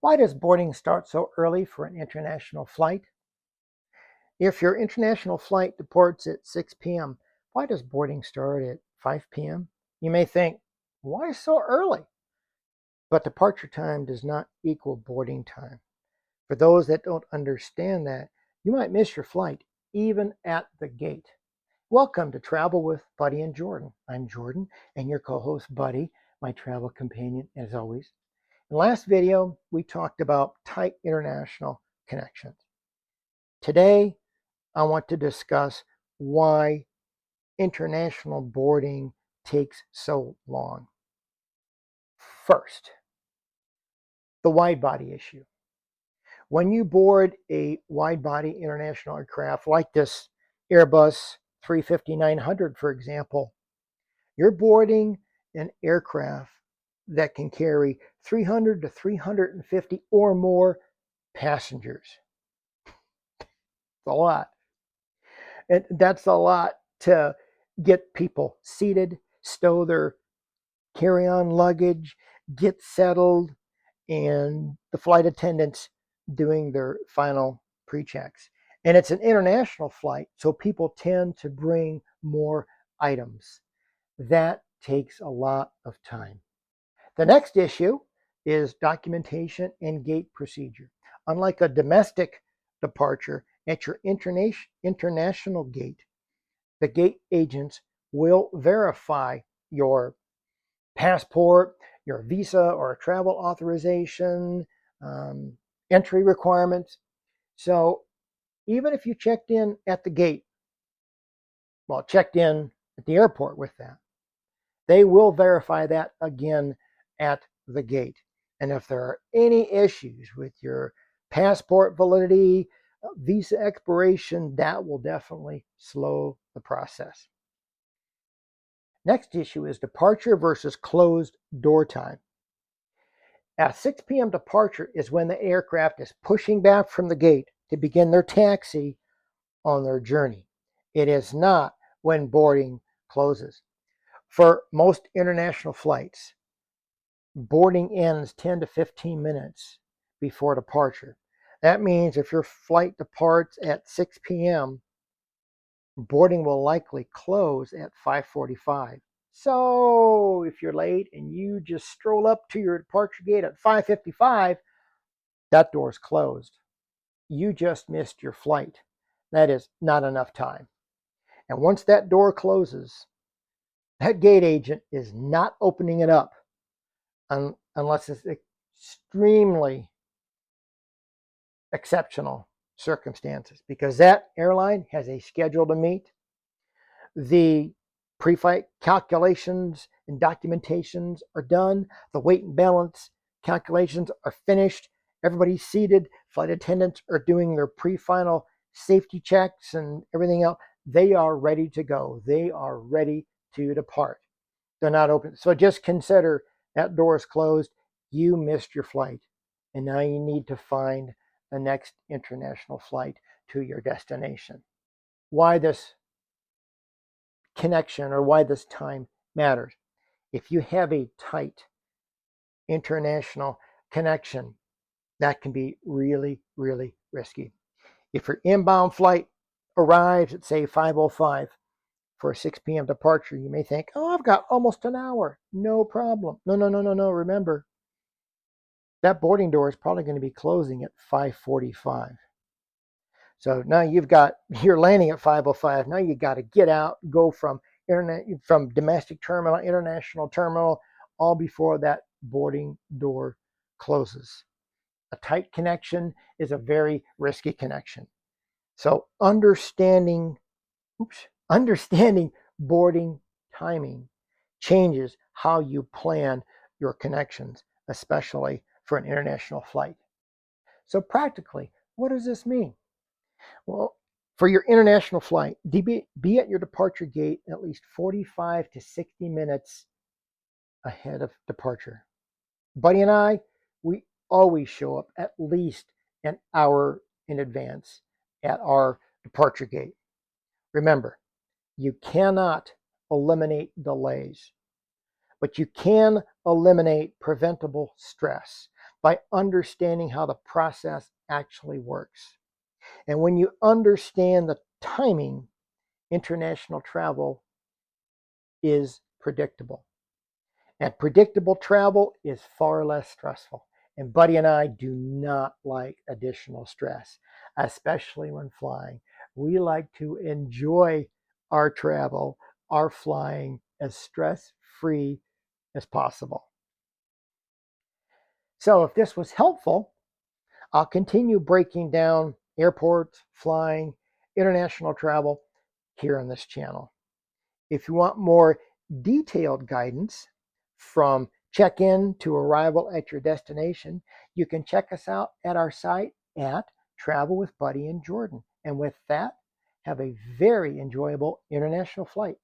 Why does boarding start so early for an international flight? If your international flight departs at 6 p.m., why does boarding start at 5 p.m.? You may think, why so early? But departure time does not equal boarding time. For those that don't understand that, you might miss your flight even at the gate. Welcome to Travel with Buddy and Jordan. I'm Jordan and your co-host Buddy, my travel companion as always. In the last video, we talked about tight international connections. Today, I want to discuss why international boarding takes so long. First, the wide-body issue. When you board a wide-body international aircraft like this Airbus 350-900, for example, you're boarding an aircraft that can carry 300 to 350 or more passengers. It's a lot. And that's a lot to get people seated, stow their carry-on luggage, get settled, and the flight attendants doing their final pre-checks. And it's an international flight, so people tend to bring more items. That takes a lot of time. The next issue is documentation and gate procedure. Unlike a domestic departure, at your international gate, the gate agents will verify your passport, your visa or travel authorization, entry requirements. So even if you checked in at the gate, checked in at the airport with that, they will verify that again at the gate. And if there are any issues with your passport validity, visa expiration, that will definitely slow the process. Next issue is departure versus closed door time. At 6 p.m. departure is when the aircraft is pushing back from the gate to begin their taxi on their journey. It is not when boarding closes. For most international flights, boarding ends 10 to 15 minutes before departure. That means if your flight departs at 6 p.m., boarding will likely close at 5:45. So if you're late and you just stroll up to your departure gate at 5:55, that door's closed. You just missed your flight. That is not enough time. And once that door closes, that gate agent is not opening it up unless it's extremely exceptional circumstances, because that airline has a schedule to meet. The pre-flight calculations and documentations are done. The weight and balance calculations are finished. Everybody's seated. Flight attendants are doing their pre-final safety checks and everything else. They are ready to go. They are ready to depart. They're not open. So just consider that door is closed. You missed your flight. And now you need to find the next international flight to your destination. Why this connection or why this time matters. If you have a tight international connection, that can be really, really risky. If your inbound flight arrives at, say, 5:05 for a 6 p.m. departure, you may think, oh, I've got almost an hour. No problem. No. Remember, that boarding door is probably going to be closing at 5:45. So now you're landing at 5:05. Now you got to get out, go from domestic terminal, international terminal, all before that boarding door closes. A tight connection is a very risky connection. So understanding boarding timing changes how you plan your connections, especially for an international flight. So practically, what does this mean? Well, for your international flight, be at your departure gate at least 45 to 60 minutes ahead of departure. Buddy and I, we always show up at least an hour in advance at our departure gate. Remember, you cannot eliminate delays, but you can eliminate preventable stress. by understanding how the process actually works. And when you understand the timing, international travel is predictable. And predictable travel is far less stressful. And Buddy and I do not like additional stress, especially when flying. We like to enjoy our travel, our flying, as stress-free as possible. So if this was helpful, I'll continue breaking down airports, flying, international travel here on this channel. If you want more detailed guidance from check-in to arrival at your destination, you can check us out at our site at Travel with Buddy and Jordan. And with that, have a very enjoyable international flight.